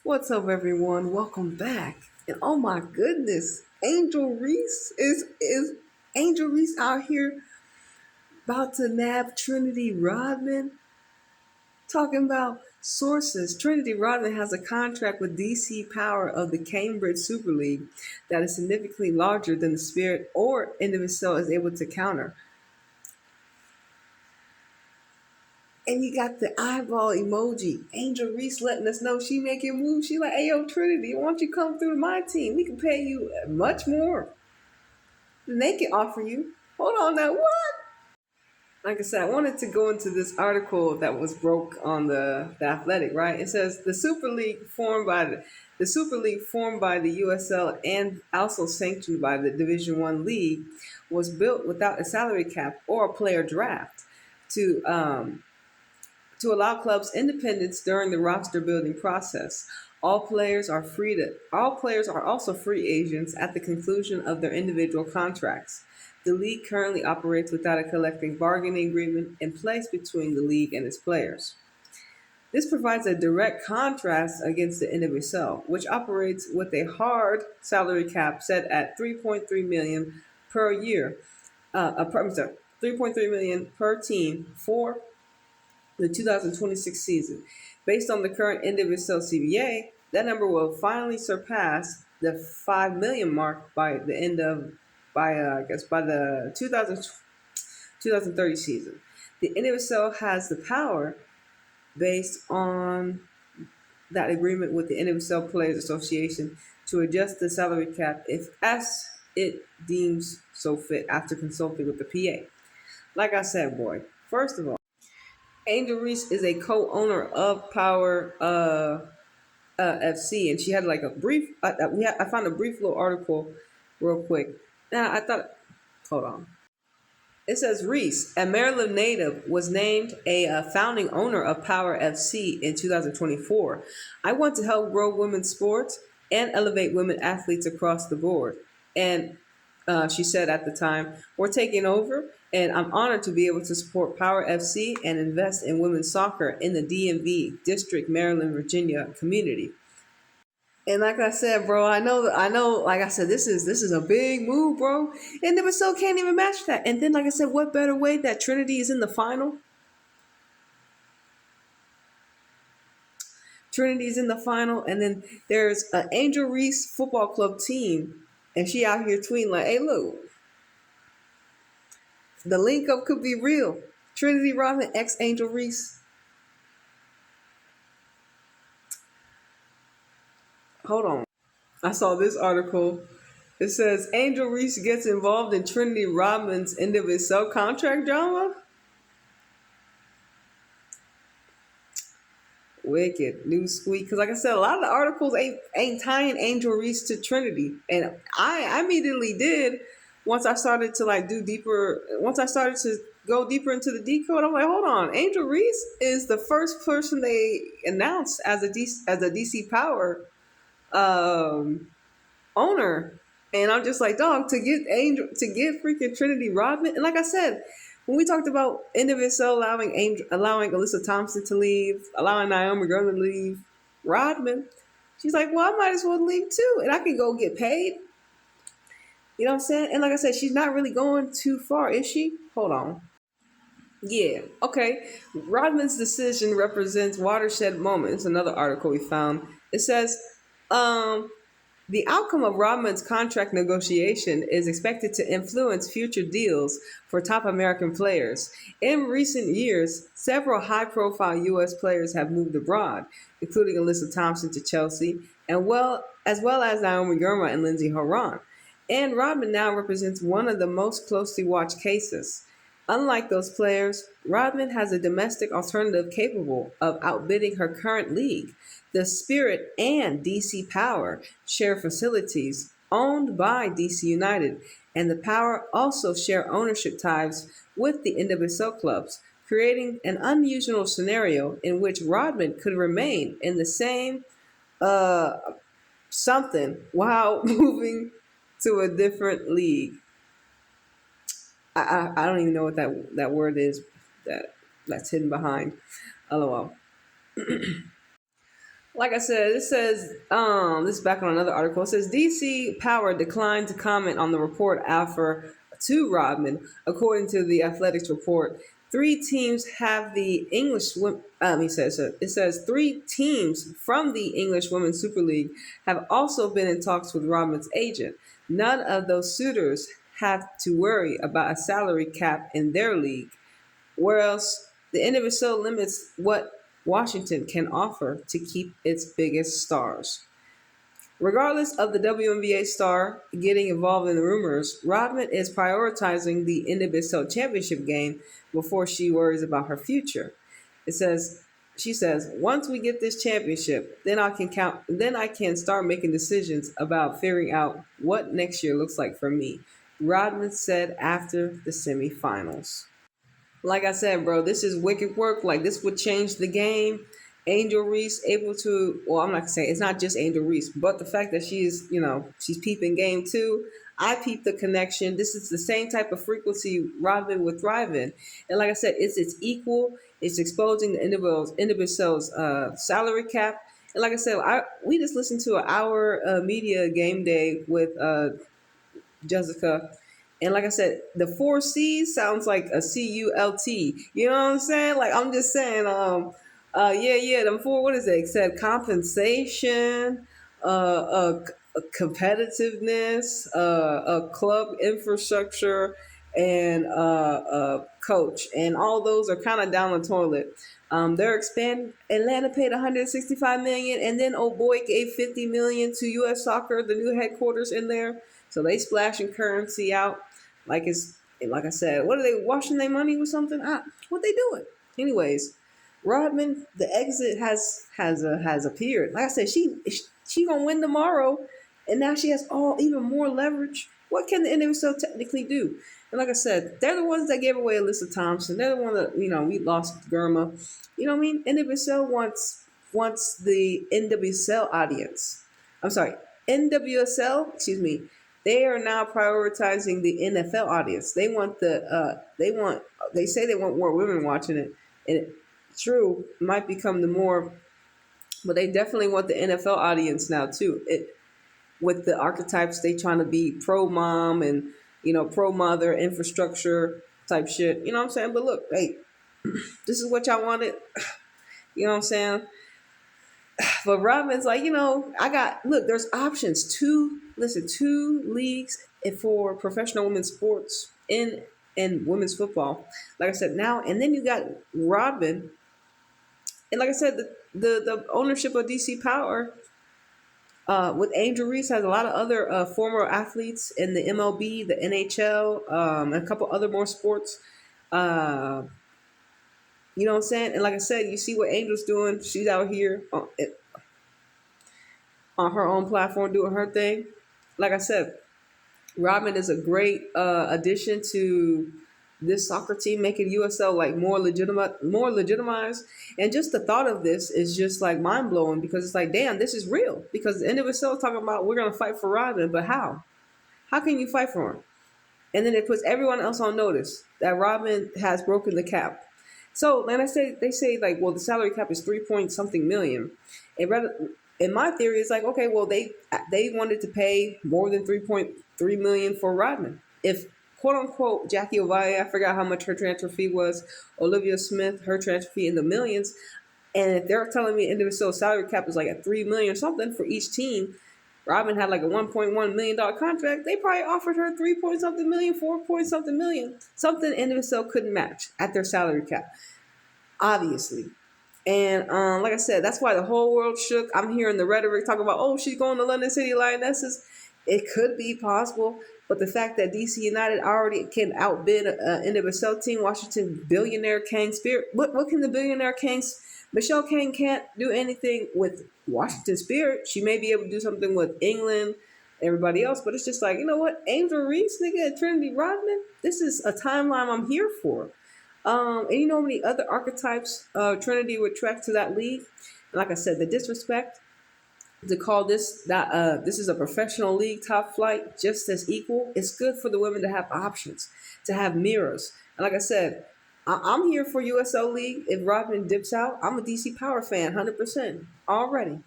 What's up, everyone? Welcome back. And oh my goodness, Angel Reese is Angel Reese out here about to nab Trinity Rodman. Talking about sources, Trinity Rodman has a contract with DC Power of the Cambridge Super League that is significantly larger than the Spirit or NWSL is able to counter. And you got the eyeball emoji. Angel Reese letting us know she making moves. She like, hey, yo, Trinity, why don't you come through to my team? We can pay you much more than they can offer you. Hold on now, what? Like I said, I wanted to go into this article that was broke on the Athletic, right? It says the Super League formed by the USL and also sanctioned by the Division One League was built without a salary cap or a player draft to allow clubs independence during the roster building process. All players are also free agents at the conclusion of their individual contracts. The league currently operates without a collective bargaining agreement in place between the league and its players. This provides a direct contrast against the NWSL, which operates with a hard salary cap set at 3.3 million per year. 3.3 million per team for the 2026 season. Based on the current NWSL CBA, that number will finally surpass the 5 million mark by the end of by the 2030 season. The NWSL has the power based on that agreement with the NWSL Players Association to adjust the salary cap if as it deems so fit after consulting with the PA. Like I said, boy, first of all, Angel Reese is a co-owner of Power FC, and she had like a brief. I found a brief little article, real quick. Now I thought, hold on. It says Reese, a Maryland native, was named a founding owner of Power FC in 2024. I want to help grow women's sports and elevate women athletes across the board. And she said at the time, we're taking over, and I'm honored to be able to support Power FC and invest in women's soccer in the DMV, District, Maryland, Virginia community. And like I said, bro, I know. Like I said, this is a big move, bro. And never so can't even match that. And then, like I said, what better way that Trinity is in the final? Trinity's in the final, and then there's an Angel Reese Football Club team, and she out here tweeting like, "Hey, look, the link up could be real. Trinity Rodman ex Angel Reese." Hold on. I saw this article. It says Angel Reese gets involved in Trinity Rodman's NWSL contract drama. Wicked news squeak. Because like I said, a lot of the articles ain't tying Angel Reese to Trinity, and I immediately did once I started to like do deeper. Once I started to go deeper into the decode, I'm like, hold on, Angel Reese is the first person they announced as a DC Power owner. And I'm just like, dog, to get freaking Trinity Rodman. And like I said, when we talked about NWSL allowing Alyssa Thompson to leave, allowing Naomi Gurley to leave, Rodman, she's like, well, I might as well leave too, and I can go get paid. You know what I'm saying? And like I said, she's not really going too far, is she? Hold on. Yeah, okay. Rodman's decision represents watershed moments. Another article we found. It says, um, the outcome of Rodman's contract negotiation is expected to influence future deals for top American players. In recent years, several high-profile U.S. players have moved abroad, including Alyssa Thompson to Chelsea, and as well as Naomi Gurley and Lindsey Horan. And Rodman now represents one of the most closely watched cases. Unlike those players, Rodman has a domestic alternative capable of outbidding her current league. The Spirit and DC Power share facilities owned by DC United, and the Power also share ownership ties with the NWSL clubs, creating an unusual scenario in which Rodman could remain in the same something while moving to a different league. I don't even know what that word is that's hidden behind. LOL. Like I said, it says, this is back on another article. It says DC Power declined to comment on the report offer to Rodman. According to the Athletics report, three teams have the he says it says three teams from the English Women's Super League have also been in talks with Rodman's agent. None of those suitors have to worry about a salary cap in their league, whereas the NWSL limits what Washington can offer to keep its biggest stars. Regardless of the WNBA star getting involved in the rumors, Rodman is prioritizing the NWSL championship game before she worries about her future. It says she says, once we get this championship, then I can start making decisions about figuring out what next year looks like for me, Rodman said after the semifinals. Like I said, bro, this is wicked work. Like, this would change the game. Angel Reese able to, well, I'm not gonna say it's not just Angel Reese, but the fact that she's peeping game too. I peep the connection. This is the same type of frequency Rodman would thrive in. And like I said, it's equal. It's exposing the individual's salary cap. And like I said, we just listened to an hour media game day with Jessica. And like I said, the four C's sounds like a CULT. You know what I'm saying? Like, I'm just saying, them four, what is it? It said compensation, competitiveness, club infrastructure, and coach. And all those are kind of down the toilet. They're expanding. Atlanta paid 165 million, and then oh boy gave 50 million to U.S. Soccer, the new headquarters in there. So they splashing currency out like I said. What are they washing their money with something? What they doing? Anyways, Rodman, the exit has appeared. Like I said, she gonna win tomorrow, and now she has even more leverage. What can the NWSL technically do? And like I said, they're the ones that gave away Alyssa Thompson. They're the one that we lost Germa. You know what I mean? NWSL wants the NWSL audience. I'm sorry, NWSL. Excuse me. They are now prioritizing the NFL audience. They want they say they want more women watching it, and true, might become the more, but they definitely want the NFL audience now too. With the archetypes, they trying to be pro mom and pro mother infrastructure type shit. You know what I'm saying? But look, hey, this is what y'all wanted. You know what I'm saying? But Rodman's like, there's options. Two leagues for professional women's sports in women's football. Like I said, now, and then you got Rodman. And like I said, the ownership of DC Power with Angel Reese has a lot of other former athletes in the MLB, the NHL, and a couple other more sports. You know what I'm saying? And like I said, you see what Angel's doing. She's out here on her own platform doing her thing. Like I said, Rodman is a great addition to this soccer team, making USL like more legitimized. And just the thought of this is just like mind blowing, because it's like, damn, this is real. Because the NWSL talking about we're gonna fight for Rodman, but how? How can you fight for him? And then it puts everyone else on notice that Rodman has broken the cap. So, and they say like, well, the salary cap is 3 point something million. And rather, in my theory, it's like, okay, well, they wanted to pay more than 3.3 million for Rodman. If quote unquote Jackie Ovalle, I forgot how much her transfer fee was. Olivia Smith, her transfer fee in the millions. And if they're telling me individual salary cap is like at 3 million or something for each team, Rodman had like a $1.1 million contract. They probably offered her 3 point something million, 4 point something million, something NWSL couldn't match at their salary cap, obviously. And like I said, that's why the whole world shook. I'm hearing the rhetoric talking about, oh, she's going to London City Lionesses. It could be possible, but the fact that DC United already can outbid an NWSL team, Washington billionaire Kane Spirit. What can the billionaire Kane's? Michelle Kane can't do anything with Washington Spirit. She may be able to do something with England, everybody else, but it's just like, you know what? Angel Reese, nigga, Trinity Rodman, this is a timeline I'm here for. And you know how many other archetypes Trinity would track to that league? And like I said, the disrespect to call this is a professional league, top flight, just as equal. It's good for the women to have options, to have mirrors. And like I said, I'm here for USL League. If Rodman dips out, I'm a DC Power fan, 100% already.